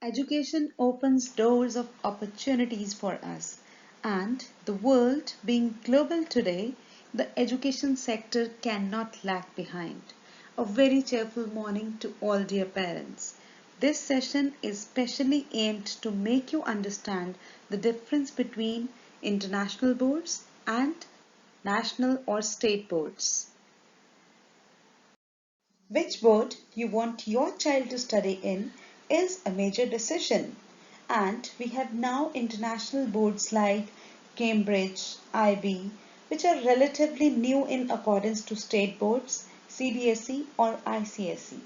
Education opens doors of opportunities for us, and the world being global today, the education sector cannot lag behind. A very cheerful morning to all dear parents. This session is specially aimed to make you understand the difference between international boards and national or state boards. Which board you want your child to study in is a major decision. And we have now international boards like Cambridge, IB, which are relatively new in accordance to state boards, CBSE or ICSE.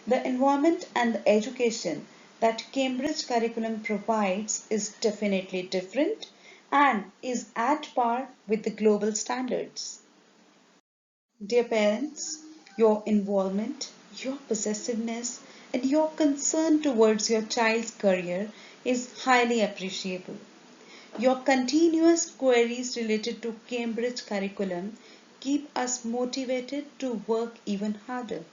The environment and the education that Cambridge curriculum provides is definitely different and is at par with the global standards. Dear parents, your involvement, your possessiveness, and your concern towards your child's career is highly appreciable. Your continuous queries related to Cambridge curriculum keep us motivated to work even harder.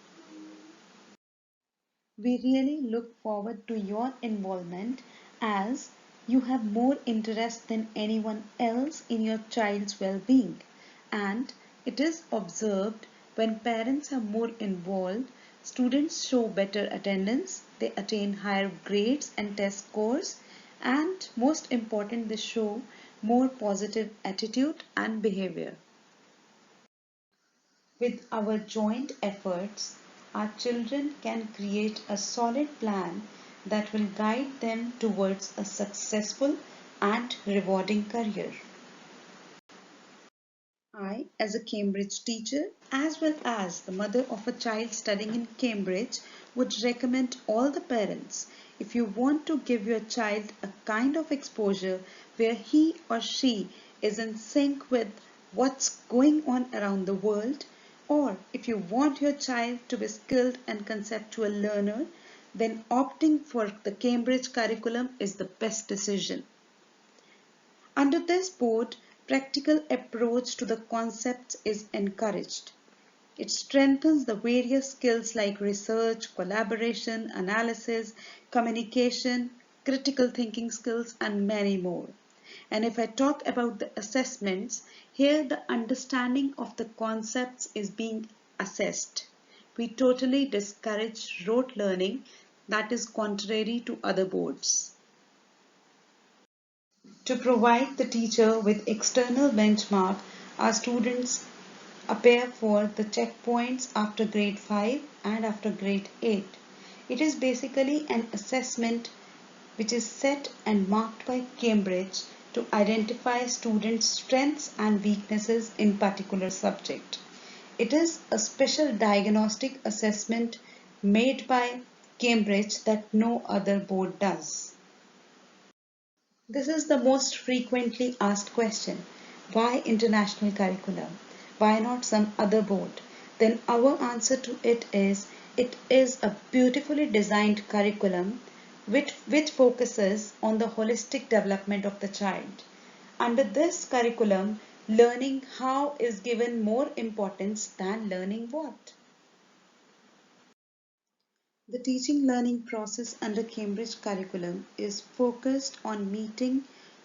We really look forward to your involvement as you have more interest than anyone else in your child's well-being, and it is observed when parents are more involved, students show better attendance, they attain higher grades and test scores, and most important, they show more positive attitude and behavior. With our joint efforts, our children can create a solid plan that will guide them towards a successful and rewarding career. I, as a Cambridge teacher, as well as the mother of a child studying in Cambridge, would recommend all the parents, if you want to give your child a kind of exposure where he or she is in sync with what's going on around the world, or if you want your child to be skilled and conceptual learner, then opting for the Cambridge curriculum is the best decision. Under this board, practical approach to the concepts is encouraged. It strengthens the various skills like research, collaboration, analysis, communication, critical thinking skills, and many more. And if I talk about the assessments, here the understanding of the concepts is being assessed. We totally discourage rote learning that is contrary to other boards. To provide the teacher with external benchmark, our students appear for the checkpoints after grade 5 and after grade 8. It is basically an assessment which is set and marked by Cambridge to identify students' strengths and weaknesses in particular subject. It is a special diagnostic assessment made by Cambridge that no other board does. This is the most frequently asked question. Why international curriculum? Why not some other board? Then our answer to it is a beautifully designed curriculum which focuses on the holistic development of the child. Under this curriculum, learning how is given more importance than learning what. The teaching learning process under Cambridge curriculum is focused on meeting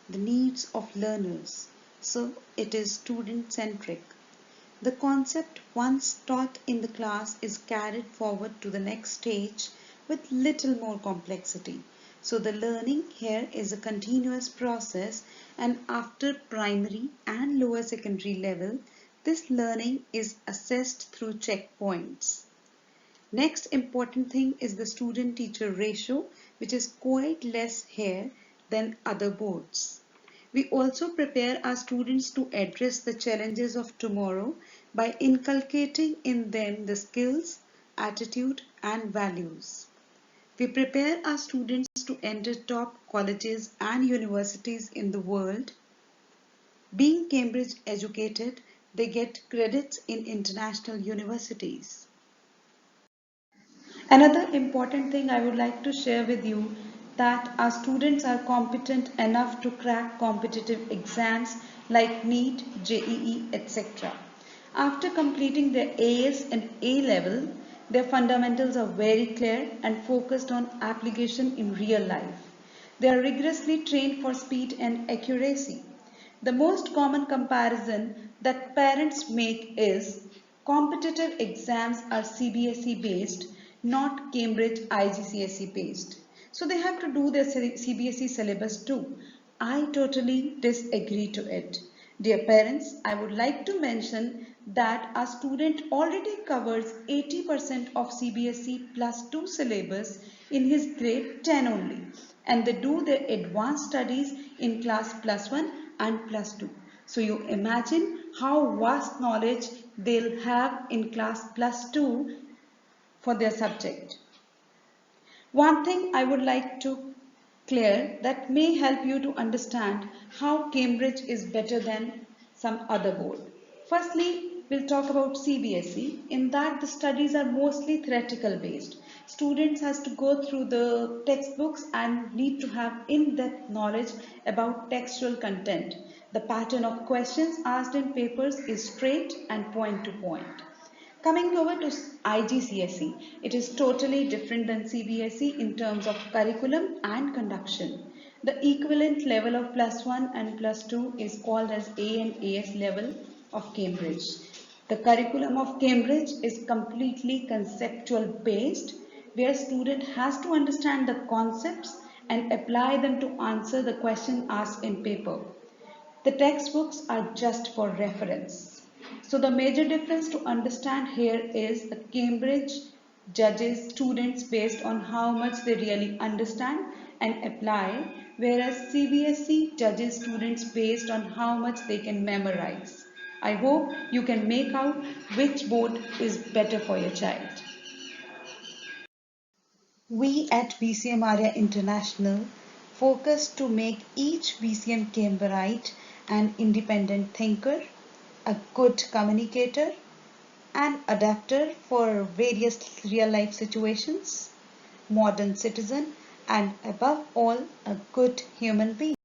the needs of learners, so it is student centric. The concept once taught in the class is carried forward to the next stage with little more complexity. So the learning here is a continuous process, and after primary and lower secondary level, this learning is assessed through checkpoints. Next important thing is the student-teacher ratio, which is quite less here than other boards. We also prepare our students to address the challenges of tomorrow by inculcating in them the skills, attitude, and values. We prepare our students to enter top colleges and universities in the world. Being Cambridge educated, they get credits in international universities. Another important thing I would like to share with you that our students are competent enough to crack competitive exams like NEET, JEE, etc. After completing their AS and A level, Their fundamentals are very clear and focused on application in real life. They are rigorously trained for speed and accuracy. The most common comparison that parents make is competitive exams are CBSE based, not Cambridge IGCSE based. So they have to do their CBSE syllabus too. I totally disagree to it. Dear parents, I would like to mention that our student already covers 80% of CBSE plus 2 syllabus in his grade 10 only, and they do their advanced studies in class plus 1 and plus 2. So you imagine how vast knowledge they'll have in class plus 2 for their subject. One thing I would like to clear that may help you to understand how Cambridge is better than some other board. Firstly, we'll talk about CBSE. In that, the studies are mostly theoretical based. Students has to go through the textbooks and need to have in-depth knowledge about textual content. The pattern of questions asked in papers is straight and point to point. Coming over to IGCSE, it is totally different than CBSE in terms of curriculum and conduction. The equivalent level of plus 1 and plus 2 is called as A and AS level of Cambridge. The curriculum of Cambridge is completely conceptual based, where student has to understand the concepts and apply them to answer the question asked in paper. The textbooks are just for reference. So the major difference to understand here is the Cambridge judges students based on how much they really understand and apply, whereas CBSE judges students based on how much they can memorize. I hope you can make out which board is better for your child. We at BCM Arya International focus to make each BCM Cambridgeite an independent thinker, a good communicator, an adapter for various real life situations, modern citizen, and above all, a good human being.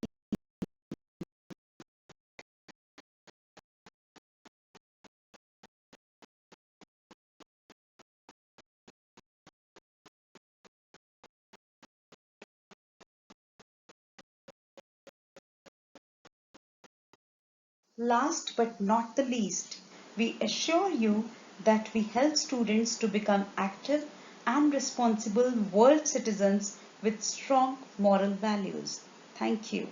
Last but not the least, we assure you that we help students to become active and responsible world citizens with strong moral values. Thank you.